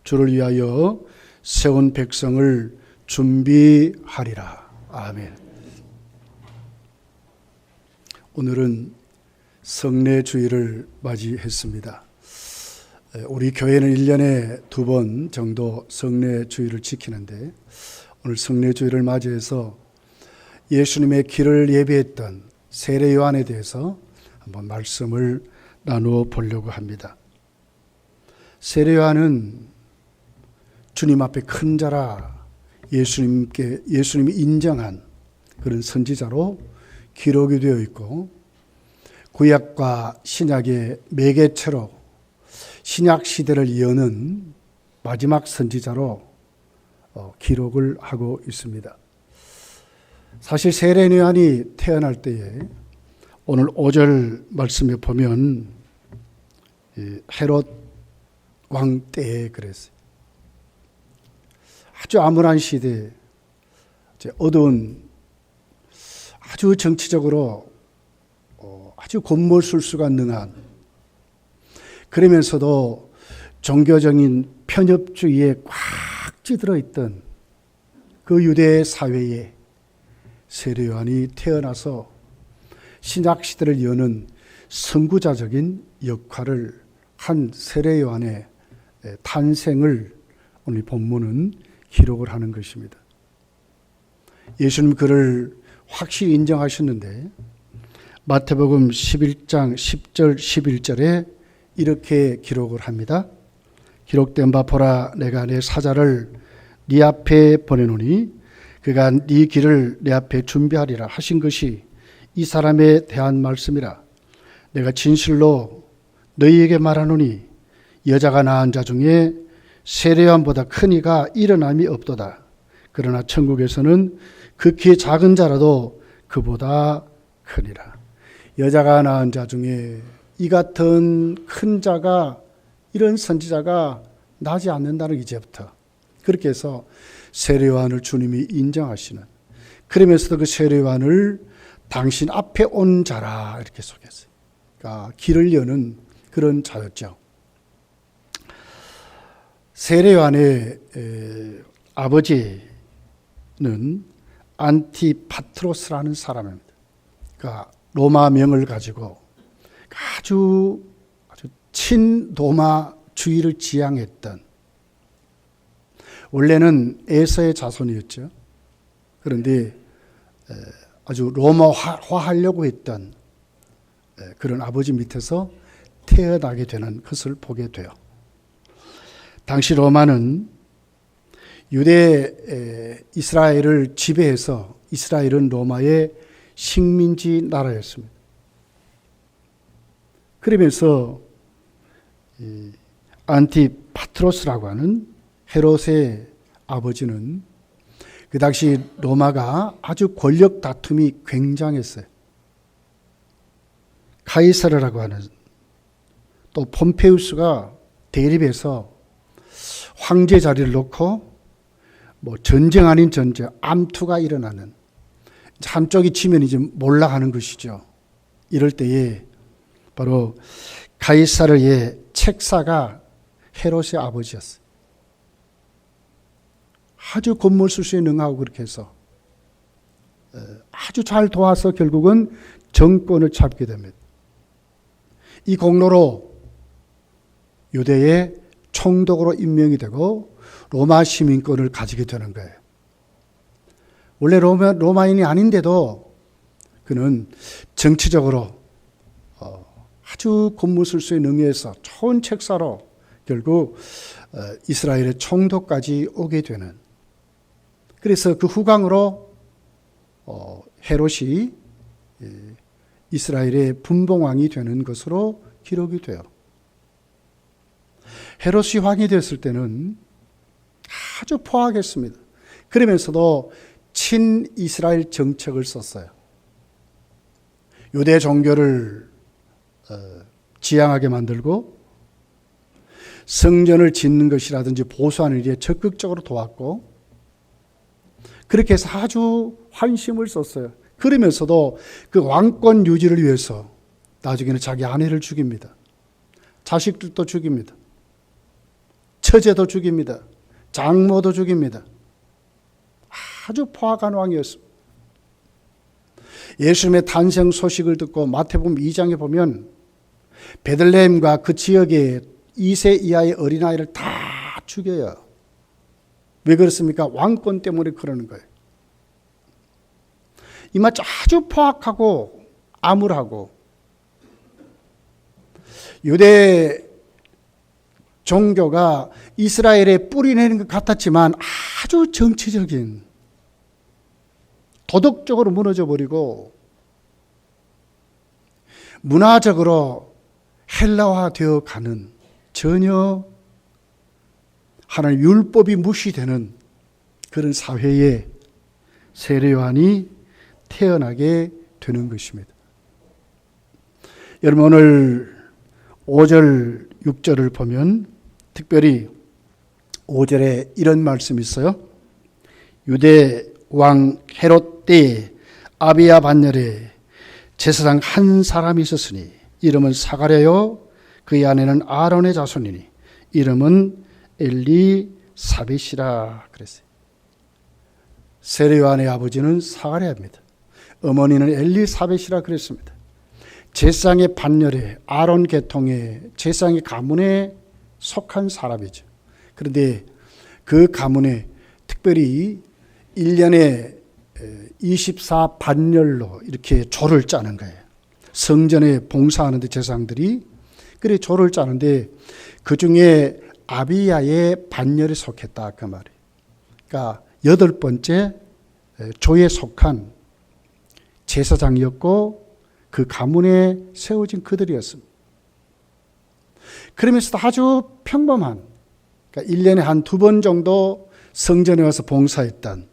주를 위하여 세운 백성을 준비하리라. 아멘. 오늘은 성례주일을 맞이했습니다. 우리 교회는 1년에 2번 정도 성례주일을 지키는데 오늘 성례주일을 맞이해서 예수님의 길을 예비했던 세례 요한에 대해서 한번 말씀을 나누어 보려고 합니다. 세례 요한은 주님 앞에 큰 자라 예수님이 인정한 그런 선지자로 기록이 되어 있고, 구약과 신약의 매개체로 신약 시대를 여는 마지막 선지자로 기록을 하고 있습니다. 사실 세례 요한이 태어날 때에 오늘 5절 말씀에 보면 헤롯 왕 때에 그랬어요. 아주 암울한 시대에 어두운, 아주 정치적으로 아주 곤몰술수가 능한, 그러면서도 종교적인 편협주의에 꽉 찌들어 있던 그 유대 사회에 세례 요한이 태어나서 신약 시대를 여는 선구자적인 역할을 한 세례 요한의 탄생을 오늘 본문은 기록을 하는 것입니다. 예수님 그를 확실히 인정하셨는데 마태복음 11장 10절 11절에 이렇게 기록을 합니다. 기록된 바 보라, 내가 내 사자를 네 앞에 보내노니 그가 네 길을 내 앞에 준비하리라 하신 것이 이 사람에 대한 말씀이라. 내가 진실로 너희에게 말하노니 여자가 낳은 자 중에 세례 요한보다 큰 이가 일어남이 없도다. 그러나 천국에서는 극히 작은 자라도 그보다 크니라. 여자가 낳은 자 중에 이 같은 큰 자가, 이런 선지자가 나지 않는다는 이제부터, 그렇게 해서 세례 요한을 주님이 인정하시는, 그러면서도 그 세례 요한을 당신 앞에 온 자라 이렇게 소개했어요. 그러니까 길을 여는 그런 자였죠. 세례 요한의 아버지는 안티파트로스라는 사람입니다. 그러니까 로마명을 가지고 아주 친로마주의를 지향했던, 원래는 에서의 자손이었죠. 그런데 아주 로마화하려고 했던 그런 아버지 밑에서 태어나게 되는 것을 보게 돼요. 당시 로마는 유대 이스라엘을 지배해서 이스라엘은 로마의 식민지 나라였습니다. 그러면서 안티파트로스라고 하는 헤롯의 아버지는 그 당시 로마가 아주 권력 다툼이 굉장했어요. 카이사르라고 하는, 또 폼페우스가 대립해서 황제 자리를 놓고 전쟁 아닌 전쟁, 암투가 일어나는, 한쪽이 치면 이제 몰락하는 것이죠. 이럴 때에 바로 카이사르의 책사가 헤롯의 아버지였어요. 아주 곤몰술수에 능하고, 그렇게 해서 아주 잘 도와서 결국은 정권을 잡게 됩니다. 이 공로로 유대의 총독으로 임명이 되고 로마 시민권을 가지게 되는 거예요. 원래 로마인이 아닌데도 그는 정치적으로 아주 곤무술수에 능해서 좋은 책사로 결국 이스라엘의 총독까지 오게 되는, 그래서 그 후광으로 헤롯이 이스라엘의 분봉왕이 되는 것으로 기록이 돼요. 헤롯이 왕이 됐을 때는 아주 포악했습니다. 그러면서도 친이스라엘 정책을 썼어요. 유대 종교를 지향하게 만들고 성전을 짓는 것이라든지 보수하는 일에 적극적으로 도왔고, 그렇게 해서 아주 환심을 썼어요. 그러면서도 그 왕권 유지를 위해서 나중에는 자기 아내를 죽입니다. 자식들도 죽입니다. 처제도 죽입니다. 장모도 죽입니다. 아주 포악한 왕이었습니다. 예수님의 탄생 소식을 듣고 마태복음 2장에 보면 베들레헴과 그 지역의 2세 이하의 어린아이를 다 죽여요. 왜 그렇습니까? 왕권 때문에 그러는 거예요. 이마치 아주 포악하고 암울하고, 유대 종교가 이스라엘에 뿌리 내는 것 같았지만 아주 정치적인, 도덕적으로 무너져 버리고 문화적으로 헬라화되어 가는, 전혀 하나님 율법이 무시되는 그런 사회에 세례 요한이 태어나게 되는 것입니다. 여러분, 오늘 5절, 6절을 보면 특별히 5절에 이런 말씀이 있어요. 유대 왕 헤롯 때에 아비야 반열에 제사장 한 사람이 있었으니 이름은 사가랴요, 그의 아내는 아론의 자손이니 이름은 엘리사벳이라 그랬어요. 세례 요한의 아버지는 사가랴입니다. 어머니는 엘리사벳이라 그랬습니다. 제사장의 반열에, 아론 계통의 제사장의 가문에 속한 사람이죠. 그런데 그 가문에 특별히 1년에 24 반열로 이렇게 조를 짜는 거예요. 성전에 봉사하는데 제사장들이 그래 조를 짜는데 그 중에 아비야의 반열에 속했다 그 말이에요. 그러니까 8번째 조에 속한 제사장이었고 그 가문에 세워진 그들이었습니다. 그러면서도 아주 평범한, 그러니까 1년에 한 2번 정도 성전에 와서 봉사했던,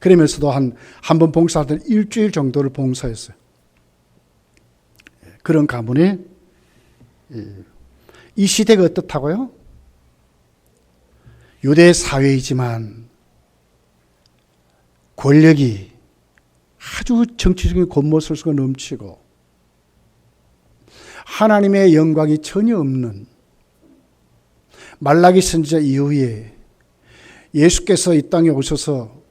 그러면서도 한 번 봉사할 때는 일주일 정도를 봉사했어요. 그런 가문에 이 시대가 어떻다고요? 유대 사회이지만 권력이 아주 정치적인 겉모술수가 넘치고 하나님의 영광이 전혀 없는, 말라기 선지자 이후에 예수께서 이 땅에 오셔서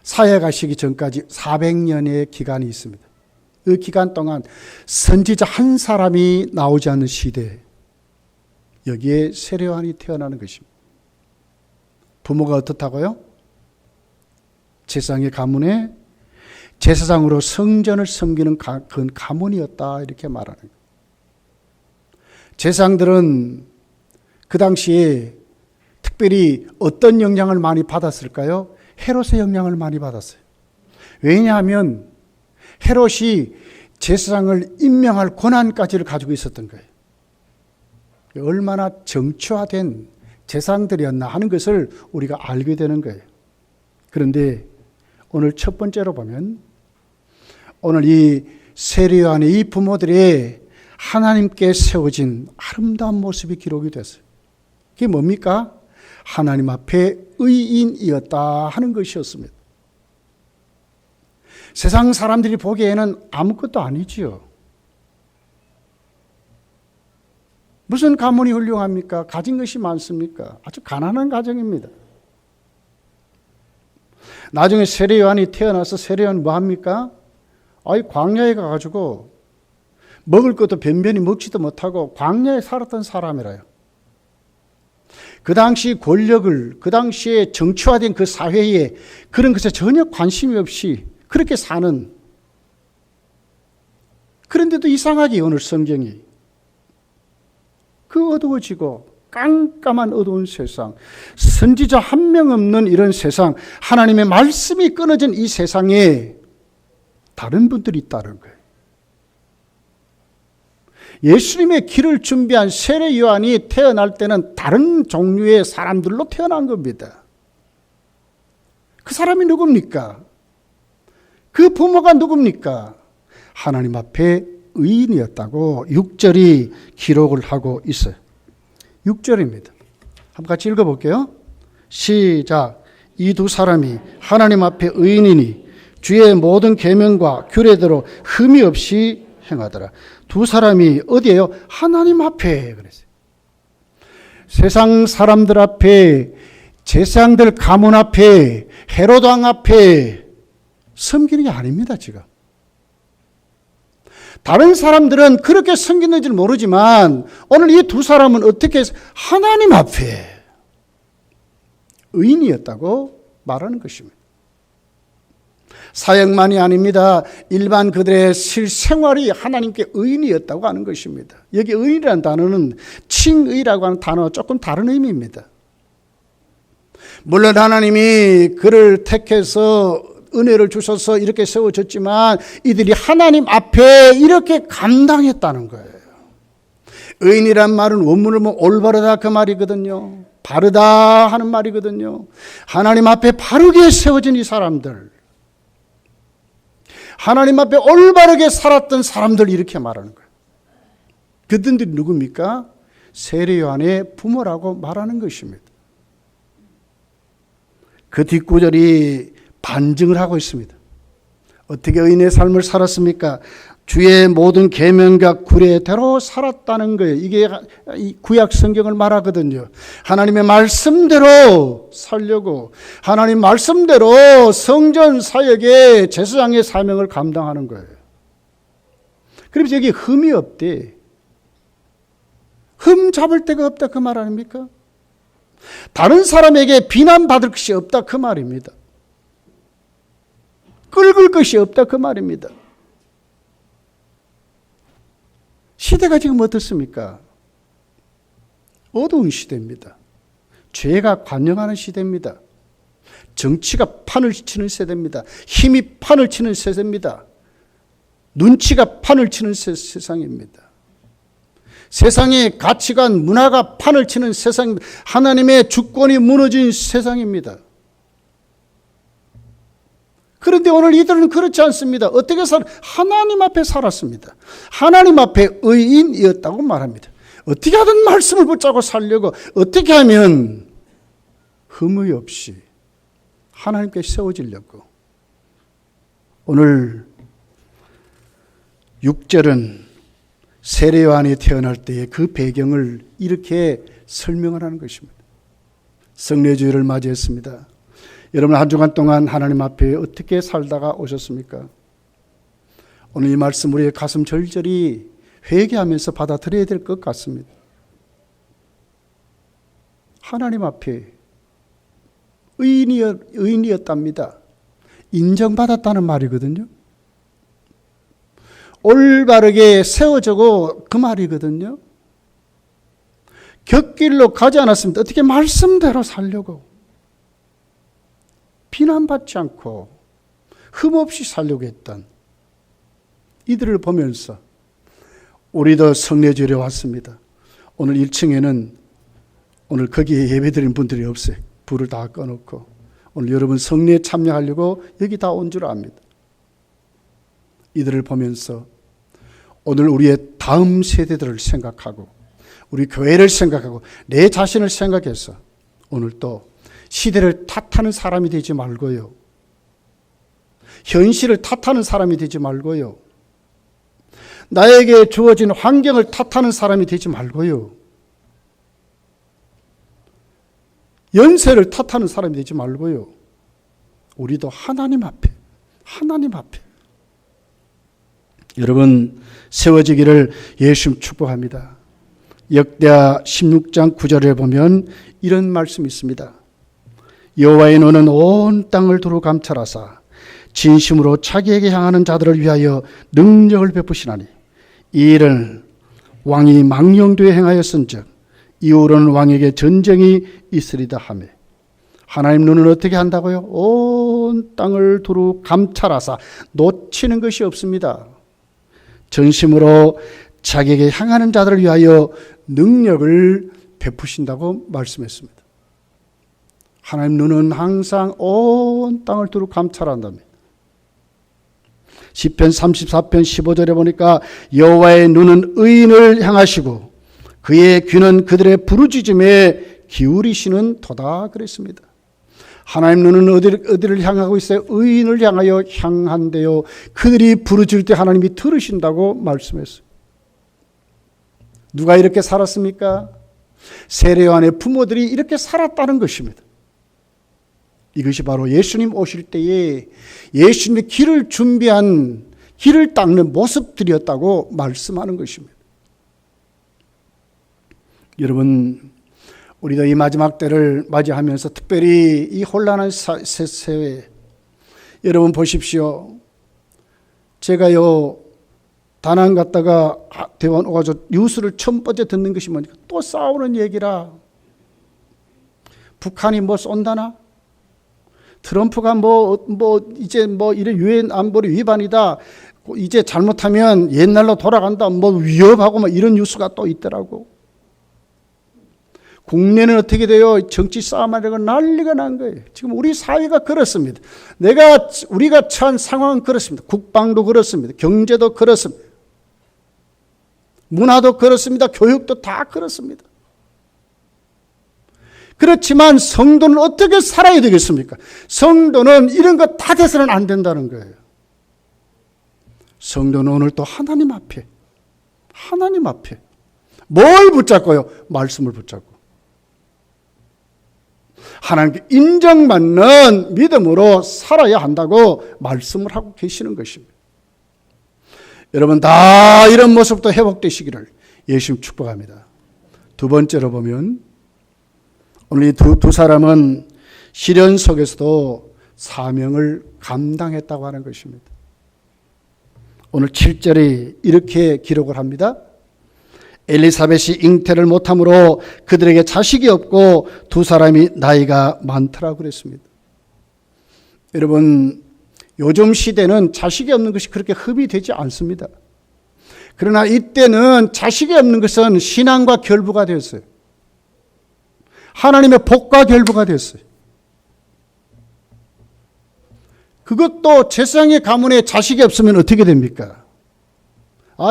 사역하시기 전까지 400년의 기간이 있습니다. 그 기간 동안 선지자 한 사람이 나오지 않는 시대, 여기에 세례 요한이 태어나는 것입니다. 부모가 어떻다고요? 제사장의 가문에 제사장으로 성전을 섬기는 그 가문이었다, 이렇게 말하는 거예요. 제사장들은 그 당시에 특별히 어떤 영향을 많이 받았을까요? 헤롯의 영향을 많이 받았어요. 왜냐하면 헤롯이 제사장을 임명할 권한까지를 가지고 있었던 거예요. 얼마나 정치화된 제사장들이었나 하는 것을 우리가 알게 되는 거예요. 그런데 오늘 첫 번째로 보면, 오늘 이 세례 요한의 이 부모들의 하나님께 세워진 아름다운 모습이 기록이 됐어요. 그게 뭡니까? 하나님 앞에 의인이었다 하는 것이었습니다. 세상 사람들이 보기에는 아무것도 아니지요. 무슨 가문이 훌륭합니까? 가진 것이 많습니까? 아주 가난한 가정입니다. 나중에 세례 요한이 태어나서 세례 요한 뭐 합니까? 광야에 가가지고 먹을 것도 변변히 먹지도 못하고 광야에 살았던 사람이라요. 그 당시 권력을, 그 당시에 정치화된 그 사회에 그런 것에 전혀 관심이 없이 그렇게 사는, 그런데도 이상하게 오늘 성경이 그 어두워지고 깜깜한 어두운 세상, 선지자 한 명 없는 이런 세상, 하나님의 말씀이 끊어진 이 세상에 다른 분들이 있다는 거예요. 예수님의 길을 준비한 세례 요한이 태어날 때는 다른 종류의 사람들로 태어난 겁니다. 그 사람이 누굽니까? 그 부모가 누굽니까? 하나님 앞에 의인이었다고 6절이 기록을 하고 있어요. 6절입니다. 한번 같이 읽어볼게요. 시작. 이 두 사람이 하나님 앞에 의인이니 주의 모든 계명과 규례대로 흠이 없이 행하더라. 두 사람이 어디에요? 하나님 앞에 그랬어요. 세상 사람들 앞에, 제사장들 가문 앞에, 헤롯 왕 앞에 섬기는 게 아닙니다, 지금. 다른 사람들은 그렇게 섬기는지 모르지만 오늘 이 두 사람은 어떻게 하나님 앞에 의인이었다고 말하는 것입니다. 사역만이 아닙니다. 일반 그들의 실생활이 하나님께 의인이었다고 하는 것입니다. 여기 의인이라는 단어는 칭의라고 하는 단어와 조금 다른 의미입니다. 물론 하나님이 그를 택해서 은혜를 주셔서 이렇게 세워졌지만 이들이 하나님 앞에 이렇게 감당했다는 거예요. 의인이란 말은 원문을 보면 올바르다 그 말이거든요. 바르다 하는 말이거든요. 하나님 앞에 바르게 세워진 이 사람들, 하나님 앞에 올바르게 살았던 사람들, 이렇게 말하는 거예요. 그들이 누굽니까? 세례 요한의 부모라고 말하는 것입니다. 그 뒷구절이 반증을 하고 있습니다. 어떻게 의인의 삶을 살았습니까? 주의 모든 계명과 규례대로 살았다는 거예요. 이게 구약 성경을 말하거든요. 하나님의 말씀대로 살려고, 하나님 말씀대로 성전 사역의 제사장의 사명을 감당하는 거예요. 그래서 여기 흠이 없대. 흠 잡을 데가 없다 그 말 아닙니까? 다른 사람에게 비난받을 것이 없다 그 말입니다. 끓을 것이 없다 그 말입니다. 시대가 지금 어떻습니까? 어두운 시대입니다. 죄가 관영하는 시대입니다. 정치가 판을 치는 세대입니다. 힘이 판을 치는 세대입니다. 눈치가 판을 치는 세상입니다. 세상의 가치관, 문화가 판을 치는 세상입니다. 하나님의 주권이 무너진 세상입니다. 그런데 오늘 이들은 그렇지 않습니다. 어떻게 하나님 앞에 살았습니다. 하나님 앞에 의인이었다고 말합니다. 어떻게 하든 말씀을 붙잡고 살려고, 어떻게 하면 흠의 없이 하나님께 세워지려고. 오늘 6절은 세례 요한이 태어날 때의 그 배경을 이렇게 설명을 하는 것입니다. 성례주일을 맞이했습니다. 여러분 한 주간 동안 하나님 앞에 어떻게 살다가 오셨습니까? 오늘 이 말씀 우리의 가슴 절절히 회개하면서 받아들여야 될 것 같습니다. 하나님 앞에 의인이었답니다. 인정받았다는 말이거든요. 올바르게 세워지고 그 말이거든요. 곁길로 가지 않았습니다. 어떻게 말씀대로 살려고, 비난받지 않고 흠없이 살려고 했던 이들을 보면서 우리도 성례주일에 왔습니다. 오늘 1층에는 오늘 거기에 예배드린 분들이 없어요. 불을 다 꺼놓고 오늘 여러분 성례에 참여하려고 여기 다 온 줄 압니다. 이들을 보면서 오늘 우리의 다음 세대들을 생각하고 우리 교회를 생각하고 내 자신을 생각해서 오늘 또 시대를 탓하는 사람이 되지 말고요. 현실을 탓하는 사람이 되지 말고요. 나에게 주어진 환경을 탓하는 사람이 되지 말고요. 연세를 탓하는 사람이 되지 말고요. 우리도 하나님 앞에 여러분 세워지기를 예수님 축복합니다. 역대하 16장 9절에 보면 이런 말씀이 있습니다. 여호와의 눈은 온 땅을 두루 감찰하사 진심으로 자기에게 향하는 자들을 위하여 능력을 베푸시나니 이 일을 왕이 망령되에 행하였은즉 이후로는 왕에게 전쟁이 있으리다 하며, 하나님 눈은 어떻게 한다고요? 온 땅을 두루 감찰하사 놓치는 것이 없습니다. 전심으로 자기에게 향하는 자들을 위하여 능력을 베푸신다고 말씀했습니다. 하나님 눈은 항상 온 땅을 두루 감찰한답니다. 시편 34편 15절에 보니까 여호와의 눈은 의인을 향하시고 그의 귀는 그들의 부르짖음에 기울이시는 도다 그랬습니다. 하나님 눈은 어디를 향하고 있어요? 의인을 향하여 향한대요. 그들이 부르짖을 때 하나님이 들으신다고 말씀했어요. 누가 이렇게 살았습니까? 세례 요한의 부모들이 이렇게 살았다는 것입니다. 이것이 바로 예수님 오실 때에 예수님의 길을 준비한, 길을 닦는 모습들이었다고 말씀하는 것입니다. 여러분, 우리도 이 마지막 때를 맞이하면서 특별히 이 혼란한 세대에 여러분 보십시오. 제가요 다낭 갔다가 대원 오가지고 뉴스를 첫 번째 듣는 것이 뭐니까 또 싸우는 얘기라. 북한이 뭐 쏜다나? 트럼프가 이제 이런 유엔 안보리 위반이다. 이제 잘못하면 옛날로 돌아간다. 위협하고 이런 뉴스가 또 있더라고. 국내는 어떻게 돼요? 정치 싸움하려고 난리가 난 거예요. 지금 우리 사회가 그렇습니다. 우리가 처한 상황은 그렇습니다. 국방도 그렇습니다. 경제도 그렇습니다. 문화도 그렇습니다. 교육도 다 그렇습니다. 그렇지만 성도는 어떻게 살아야 되겠습니까? 성도는 이런 거 다 돼서는 안 된다는 거예요. 성도는 오늘 또 하나님 앞에 뭘 붙잡고요? 말씀을 붙잡고 하나님께 인정받는 믿음으로 살아야 한다고 말씀을 하고 계시는 것입니다. 여러분 다 이런 모습도 회복되시기를 예수님 축복합니다. 두 번째로 보면 오늘 이 두 사람은 시련 속에서도 사명을 감당했다고 하는 것입니다. 오늘 7절에 이렇게 기록을 합니다. 엘리사벳이 잉태를 못함으로 그들에게 자식이 없고 두 사람이 나이가 많더라고 그랬습니다. 여러분, 요즘 시대는 자식이 없는 것이 그렇게 흡이 되지 않습니다. 그러나 이때는 자식이 없는 것은 신앙과 결부가 되었어요. 하나님의 복과 결부가 됐어요. 그것도 제사장의 가문에 자식이 없으면 어떻게 됩니까?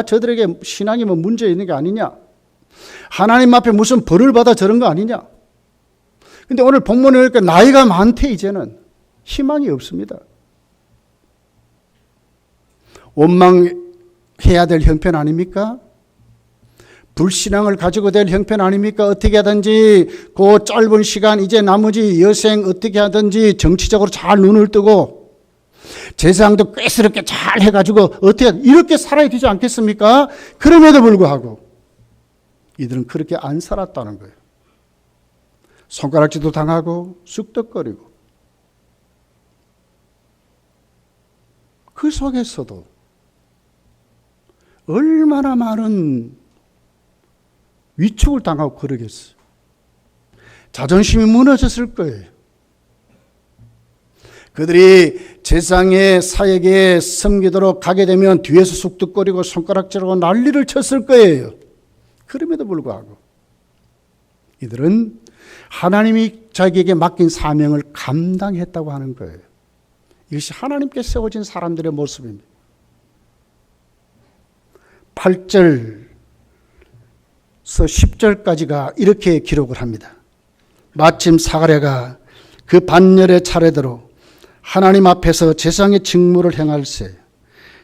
저들에게 신앙이 문제 있는 게 아니냐? 하나님 앞에 무슨 벌을 받아 저런 거 아니냐? 근데 오늘 본문에 보니까 나이가 많대. 이제는 희망이 없습니다. 원망해야 될 형편 아닙니까? 불신앙을 가지고 될 형편 아닙니까? 어떻게 하든지 그 짧은 시간 이제 나머지 여생 어떻게 하든지 정치적으로 잘 눈을 뜨고 제사장도 꾀스럽게 잘 해가지고 어떻게 이렇게 살아야 되지 않겠습니까? 그럼에도 불구하고 이들은 그렇게 안 살았다는 거예요. 손가락질도 당하고 쑥덕거리고 그 속에서도 얼마나 많은 위축을 당하고 그러겠어요. 자존심이 무너졌을 거예요. 그들이 제사장의 사역에 섬기도록 가게 되면 뒤에서 쑥덕거리고 손가락질하고 난리를 쳤을 거예요. 그럼에도 불구하고 이들은 하나님이 자기에게 맡긴 사명을 감당했다고 하는 거예요. 이것이 하나님께 세워진 사람들의 모습입니다. 8절에서 10절까지가 이렇게 기록을 합니다. 마침 사가랴가 그 반열의 차례대로 하나님 앞에서 제사장의 직무를 행할세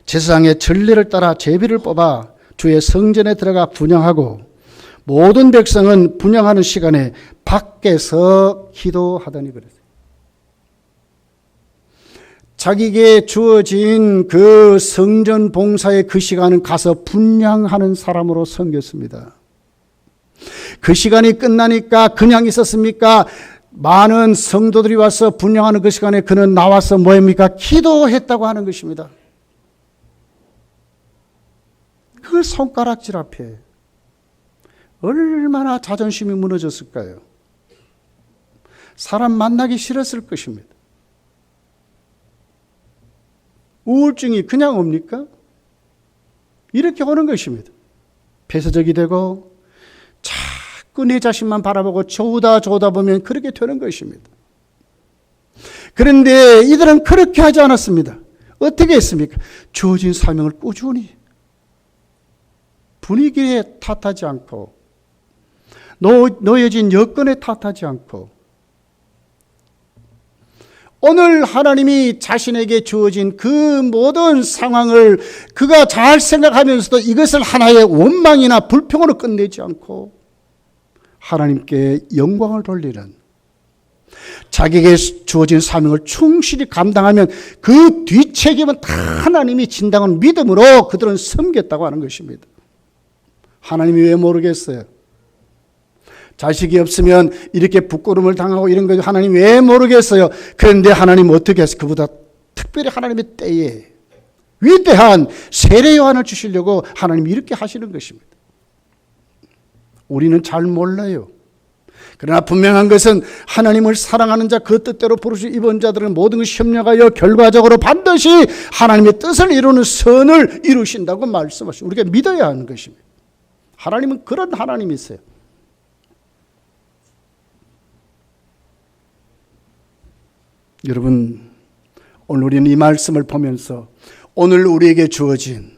제사장의 전례를 따라 제비를 뽑아 주의 성전에 들어가 분향하고 모든 백성은 분향하는 시간에 밖에서 기도하더니 그랬어요. 자기에게 주어진 그 성전 봉사의 그 시간은 가서 분향하는 사람으로 섬겼습니다. 그 시간이 끝나니까 그냥 있었습니까? 많은 성도들이 와서 분향하는 그 시간에 그는 나와서 뭐입니까? 기도했다고 하는 것입니다. 그 손가락질 앞에 얼마나 자존심이 무너졌을까요? 사람 만나기 싫었을 것입니다. 우울증이 그냥 옵니까? 이렇게 오는 것입니다. 폐쇄적이 되고 자꾸 내 자신만 바라보고 좋다 보면 그렇게 되는 것입니다. 그런데 이들은 그렇게 하지 않았습니다. 어떻게 했습니까? 주어진 사명을 꾸준히 분위기에 탓하지 않고 놓여진 여건에 탓하지 않고 오늘 하나님이 자신에게 주어진 그 모든 상황을 그가 잘 생각하면서도 이것을 하나의 원망이나 불평으로 끝내지 않고 하나님께 영광을 돌리는, 자기에게 주어진 사명을 충실히 감당하면 그 뒷책임은 다 하나님이 진다는 믿음으로 그들은 섬겼다고 하는 것입니다. 하나님이 왜 모르겠어요? 자식이 없으면 이렇게 부끄러움을 당하고 이런 거 하나님 왜 모르겠어요? 그런데 하나님 어떻게 해서 그보다 특별히 하나님의 때에 위대한 세례 요한을 주시려고 하나님이 이렇게 하시는 것입니다. 우리는 잘 몰라요. 그러나 분명한 것은 하나님을 사랑하는 자, 그 뜻대로 부르신 이번 자들은 모든 것이 협력하여 결과적으로 반드시 하나님의 뜻을 이루는 선을 이루신다고 말씀하시고 우리가 믿어야 하는 것입니다. 하나님은 그런 하나님이세요. 여러분, 오늘 우리는 이 말씀을 보면서 오늘 우리에게 주어진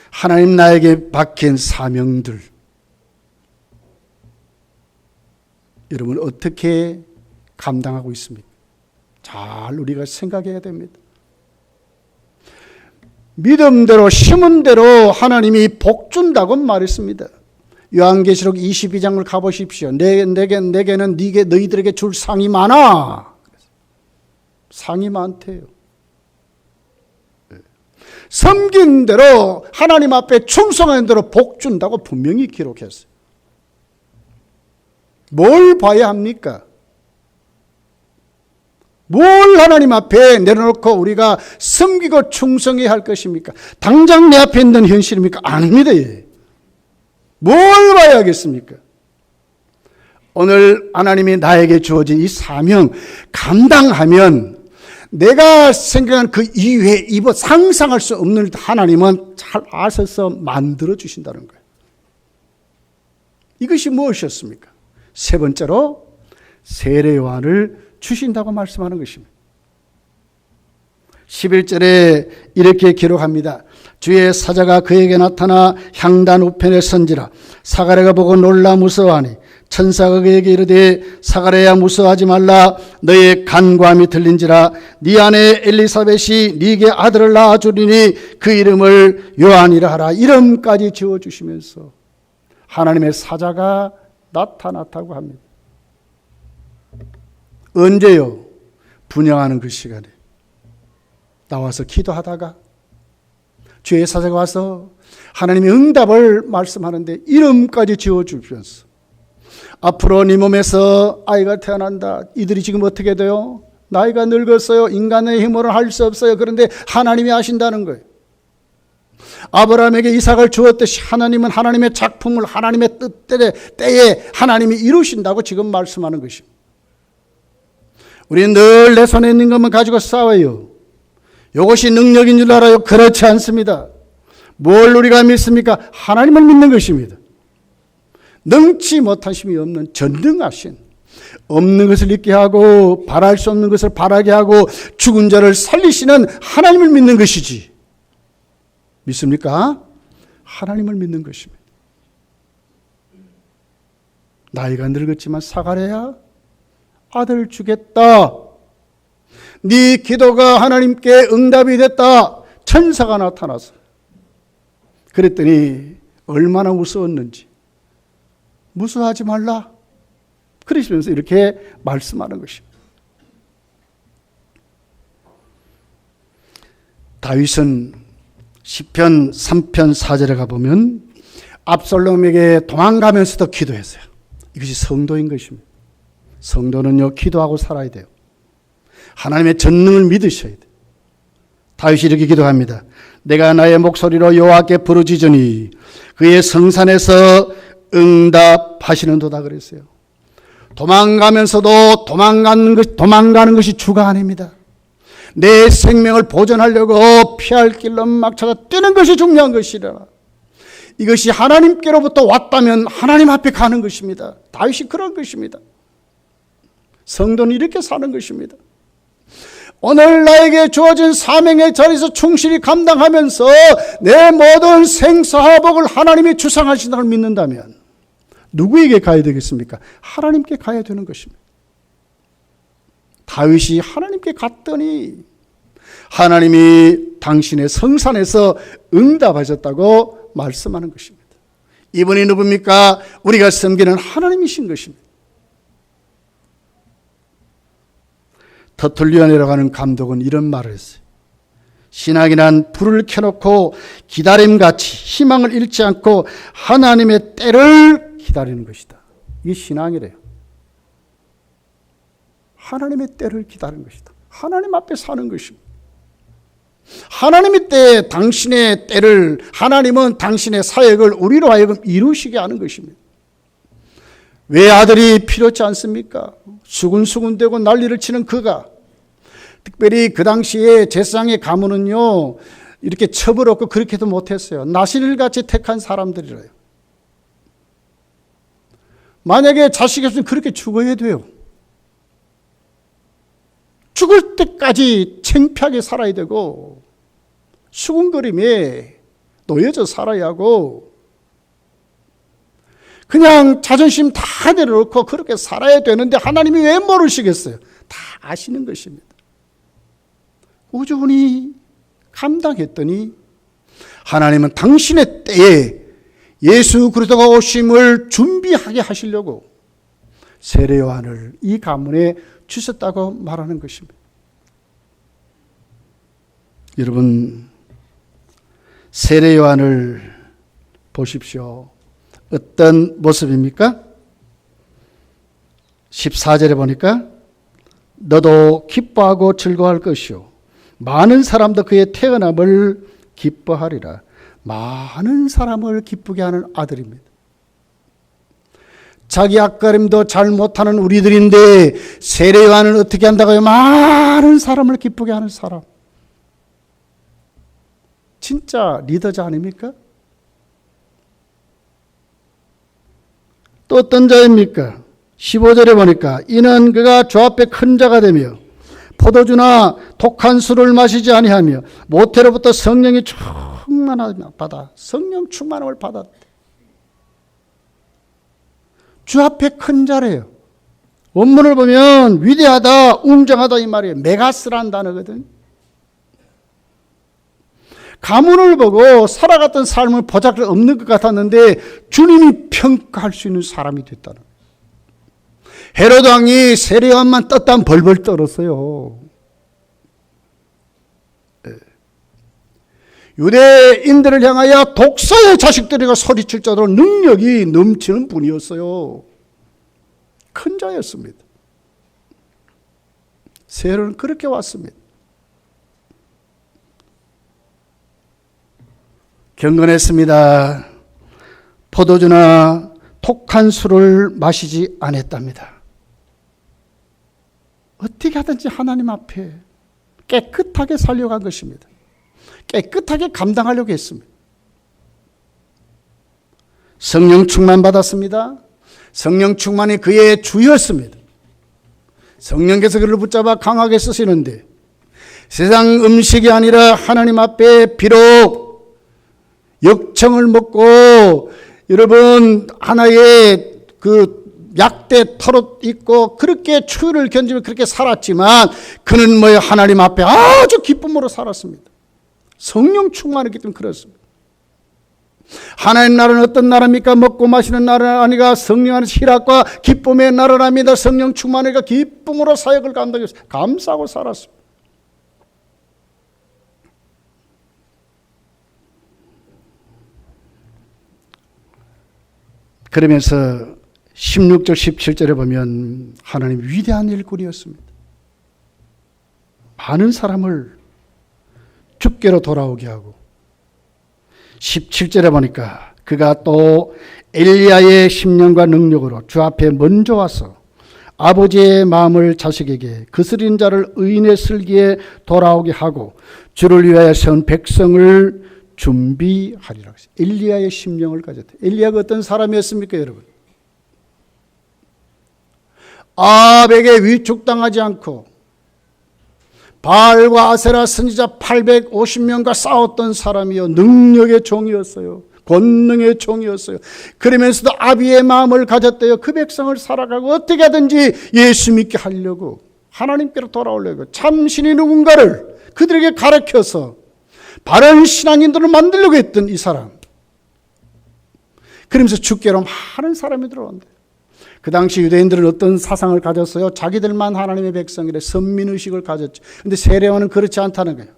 하나님 나에게 박힌 사명들, 여러분 어떻게 감당하고 있습니까? 잘 우리가 생각해야 됩니다. 믿음대로 심은 대로 하나님이 복 준다고 말했습니다. 요한계시록 22장을 가보십시오. 내게는 너희들에게 줄 상이 많아. 상이 많대요. 섬긴 대로 하나님 앞에 충성한 대로 복 준다고 분명히 기록했어요. 뭘 봐야 합니까? 뭘 하나님 앞에 내려놓고 우리가 섬기고 충성해야 할 것입니까? 당장 내 앞에 있는 현실입니까? 아닙니다. 뭘 봐야 하겠습니까? 오늘 하나님이 나에게 주어진 이 사명 감당하면 내가 생각한 그 이외에 상상할 수 없는 하나님은 잘 아셔서 만들어 주신다는 거예요. 이것이 무엇이었습니까? 세 번째로 세례 요한을 주신다고 말씀하는 것입니다. 11절에 이렇게 기록합니다. 주의 사자가 그에게 나타나 향단 우편에 선지라. 사가랴가 보고 놀라 무서워하니 천사가 그에게 이르되 사가랴야 무서워하지 말라. 너의 간구함이 들린지라. 네 아내 엘리사벳이 네게 아들을 낳아주리니 그 이름을 요한이라 하라. 이름까지 지어주시면서 하나님의 사자가 나타났다고 합니다. 언제요? 분향하는 그 시간에 나와서 기도하다가 주의 사자가 와서 하나님의 응답을 말씀하는데 이름까지 지어주면서 앞으로 네 몸에서 아이가 태어난다. 이들이 지금 어떻게 돼요? 나이가 늙었어요. 인간의 힘으로는 할 수 없어요. 그런데 하나님이 하신다는 거예요. 아브라함에게 이삭을 주었듯이 하나님은 하나님의 작품을 하나님의 뜻대로 때에 하나님이 이루신다고 지금 말씀하는 것입니다. 우리는 늘 내 손에 있는 것만 가지고 싸워요. 이것이 능력인 줄 알아요? 그렇지 않습니다. 뭘 우리가 믿습니까? 하나님을 믿는 것입니다. 능치 못하심이 없는 전능하신, 없는 것을 있게 하고 바랄 수 없는 것을 바라게 하고 죽은 자를 살리시는 하나님을 믿는 것이지. 믿습니까? 하나님을 믿는 것입니다. 나이가 늙었지만 사가랴야 아들 주겠다. 네 기도가 하나님께 응답이 됐다. 천사가 나타나서 그랬더니 얼마나 무서웠는지. 무서워하지 말라. 그러시면서 이렇게 말씀하는 것입니다. 다윗은 시편 3편 4절에 가보면 압살롬에게 도망가면서도 기도했어요. 이것이 성도인 것입니다. 성도는요, 기도하고 살아야 돼요. 하나님의 전능을 믿으셔야 돼요. 다윗이 이렇게 기도합니다. 내가 나의 목소리로 여호와께 부르짖으니 그의 성산에서 응답하시는도다 그랬어요. 도망가면서도 도망가는 것이 주가 아닙니다. 내 생명을 보존하려고 피할 길로 막차가 뛰는 것이 중요한 것이라. 이것이 하나님께로부터 왔다면 하나님 앞에 가는 것입니다. 다윗이 그런 것입니다. 성도는 이렇게 사는 것입니다. 오늘 나에게 주어진 사명의 자리에서 충실히 감당하면서 내 모든 생사화복을 하나님이 주상하신다고 믿는다면 누구에게 가야 되겠습니까? 하나님께 가야 되는 것입니다. 다윗이 하나님께 갔더니 하나님이 당신의 성산에서 응답하셨다고 말씀하는 것입니다. 이분이 누굽니까? 우리가 섬기는 하나님이신 것입니다. 터툴리안이라고 하는 감독은 이런 말을 했어요. 신앙이란 불을 켜놓고 기다림같이 희망을 잃지 않고 하나님의 때를 기다리는 것이다. 이게 신앙이래요. 하나님의 때를 기다리는 것이다. 하나님 앞에 사는 것입니다. 하나님의 때, 당신의 때를, 하나님은 당신의 사역을 우리로 하여금 이루시게 하는 것입니다. 왜 아들이 필요치 않습니까? 수군수군대고 난리를 치는 그가, 특별히 그 당시에 제사장의 가문은요, 이렇게 첩을 얻고 그렇게도 못했어요. 나실같이 택한 사람들이래요. 만약에 자식이 없으면 그렇게 죽어야 돼요. 죽을 때까지 창피하게 살아야 되고, 수군거림에 놓여져 살아야 하고, 그냥 자존심 다 내려놓고 그렇게 살아야 되는데 하나님이 왜 모르시겠어요? 다 아시는 것입니다. 우주운이 감당했더니 하나님은 당신의 때에 예수 그리스도가 오심을 준비하게 하시려고 세례 요한을 이 가문에 주셨다고 말하는 것입니다. 여러분, 세례 요한을 보십시오. 어떤 모습입니까? 14절에 보니까 너도 기뻐하고 즐거워할 것이요 많은 사람도 그의 태어남을 기뻐하리라. 많은 사람을 기쁘게 하는 아들입니다. 자기 앞가림도 잘 못하는 우리들인데 세례 요한은 어떻게 한다고요? 많은 사람을 기쁘게 하는 사람. 진짜 리더자 아닙니까? 또 어떤 자입니까? 15절에 보니까 이는 그가 주 앞에 큰 자가 되며 포도주나 독한 술을 마시지 아니하며 모태로부터 성령이 충만함을 받아 성령 충만함을 받았대. 주 앞에 큰 자래요. 원문을 보면 위대하다, 웅장하다 이 말이에요. 메가스라는 단어거든. 가문을 보고 살아갔던 삶을 보잘것 없는 것 같았는데 주님이 평가할 수 있는 사람이 됐다는 거예요. 헤로드 왕이 세례 요한만 떴다면 벌벌 떨었어요. 유대인들을 향하여 독사의 자식들이가 소리칠 정도로 능력이 넘치는 분이었어요. 큰 자였습니다. 세례는 그렇게 왔습니다. 경건했습니다. 포도주나 독한 술을 마시지 않았답니다. 어떻게 하든지 하나님 앞에 깨끗하게 살려고 한 것입니다. 깨끗하게 감당하려고 했습니다. 성령 충만 받았습니다. 성령 충만이 그의 주였습니다. 성령께서 그를 붙잡아 강하게 쓰시는데 세상 음식이 아니라 하나님 앞에 비록 역청을 먹고 여러분 하나의 그 약대 털옷 입고 그렇게 추위를 견디며 그렇게 살았지만 그는 뭐예요? 하나님 앞에 아주 기쁨으로 살았습니다. 성령 충만했기 때문에 그렇습니다. 하나님 나라는 어떤 나라입니까? 먹고 마시는 나라 아니가 성령 안에서 희락과 기쁨의 나라랍니다. 성령 충만하니까 기쁨으로 사역을 감당해서 감사하고 살았습니다. 그러면서 16절 17절에 보면 하나님 위대한 일꾼이었습니다. 많은 사람을 주께로 돌아오게 하고 17절에 보니까 그가 또 엘리야의 심령과 능력으로 주 앞에 먼저 와서 아버지의 마음을 자식에게 거스린 자를 의인의 슬기에 돌아오게 하고 주를 위하여 세운 백성을 준비하리라. 엘리야의 심령을 가졌대. 엘리야가 어떤 사람이었습니까, 여러분? 아합에게 위축당하지 않고 바알과 아세라 선지자 850명과 싸웠던 사람이요, 능력의 종이었어요. 권능의 종이었어요. 그러면서도 아비의 마음을 가졌대요. 그 백성을 살아가고 어떻게 하든지 예수 믿게 하려고, 하나님께로 돌아오려고 참신이 누군가를 그들에게 가르쳐서 바른 신앙인들을 만들려고 했던 이 사람. 그러면서 주께로 많은 사람이 들어온대. 그 당시 유대인들은 어떤 사상을 가졌어요? 자기들만 하나님의 백성이래. 선민의식을 가졌죠. 근데 세례요한은 그렇지 않다는 거예요.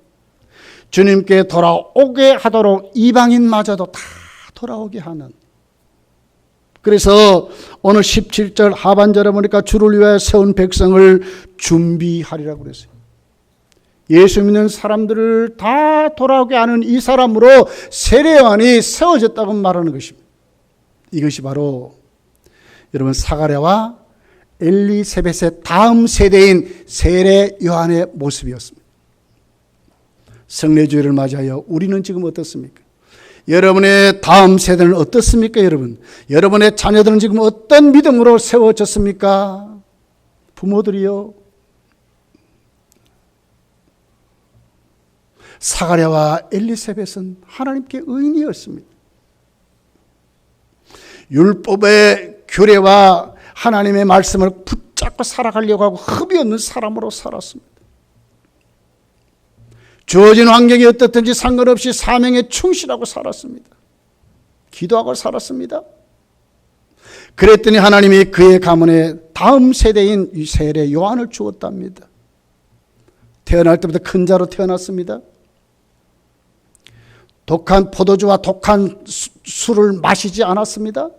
주님께 돌아오게 하도록 이방인마저도 다 돌아오게 하는. 그래서 오늘 17절 하반절에 보니까 주를 위하여 세운 백성을 준비하리라고 그랬어요. 예수 믿는 사람들을 다 돌아오게 하는 이 사람으로 세례요한이 세워졌다고 말하는 것입니다. 이것이 바로 여러분 사가랴와 엘리세벳의 다음 세대인 세례요한의 모습이었습니다. 성례주일을 맞이하여 우리는 지금 어떻습니까? 여러분의 다음 세대는 어떻습니까, 여러분? 여러분의 자녀들은 지금 어떤 믿음으로 세워졌습니까? 부모들이요. 사가랴와 엘리세벳은 하나님께 의인이었습니다. 율법의 규례와 하나님의 말씀을 붙잡고 살아가려고 하고 흡이 없는 사람으로 살았습니다. 주어진 환경이 어떻든지 상관없이 사명에 충실하고 살았습니다. 기도하고 살았습니다. 그랬더니 하나님이 그의 가문에 다음 세대인 이 세례 요한을 주었답니다. 태어날 때부터 큰 자로 태어났습니다. 독한 포도주와 독한 술을 마시지 않았습니다.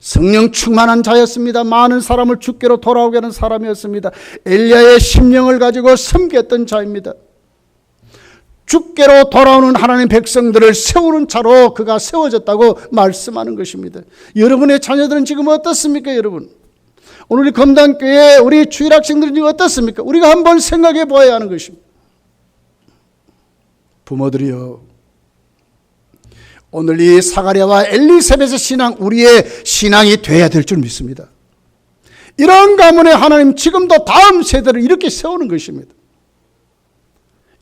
성령 충만한 자였습니다. 많은 사람을 주께로 돌아오게 하는 사람이었습니다. 엘리야의 심령을 가지고 섬겼던 자입니다. 주께로 돌아오는 하나님 백성들을 세우는 자로 그가 세워졌다고 말씀하는 것입니다. 여러분의 자녀들은 지금 어떻습니까, 여러분? 오늘 우리 검단교회 우리 주일학생들은 지금 어떻습니까? 우리가 한번 생각해 보아야 하는 것입니다. 부모들이요, 오늘 이 사가랴와 엘리세벳의 신앙, 우리의 신앙이 돼야 될 줄 믿습니다. 이런 가문에 하나님 지금도 다음 세대를 이렇게 세우는 것입니다.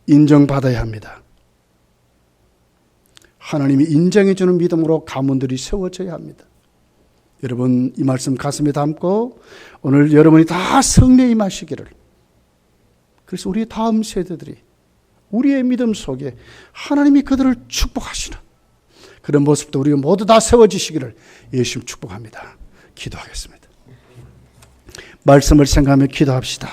인정받아야 합니다. 하나님이 인정해 주는 믿음으로 가문들이 세워져야 합니다. 여러분, 이 말씀 가슴에 담고 오늘 여러분이 다 성례에 임하시기를, 그래서 우리 다음 세대들이 우리의 믿음 속에 하나님이 그들을 축복하시는 그런 모습도 우리가 모두 다 세워지시기를 예수님 축복합니다. 기도하겠습니다. 말씀을 생각하며 기도합시다.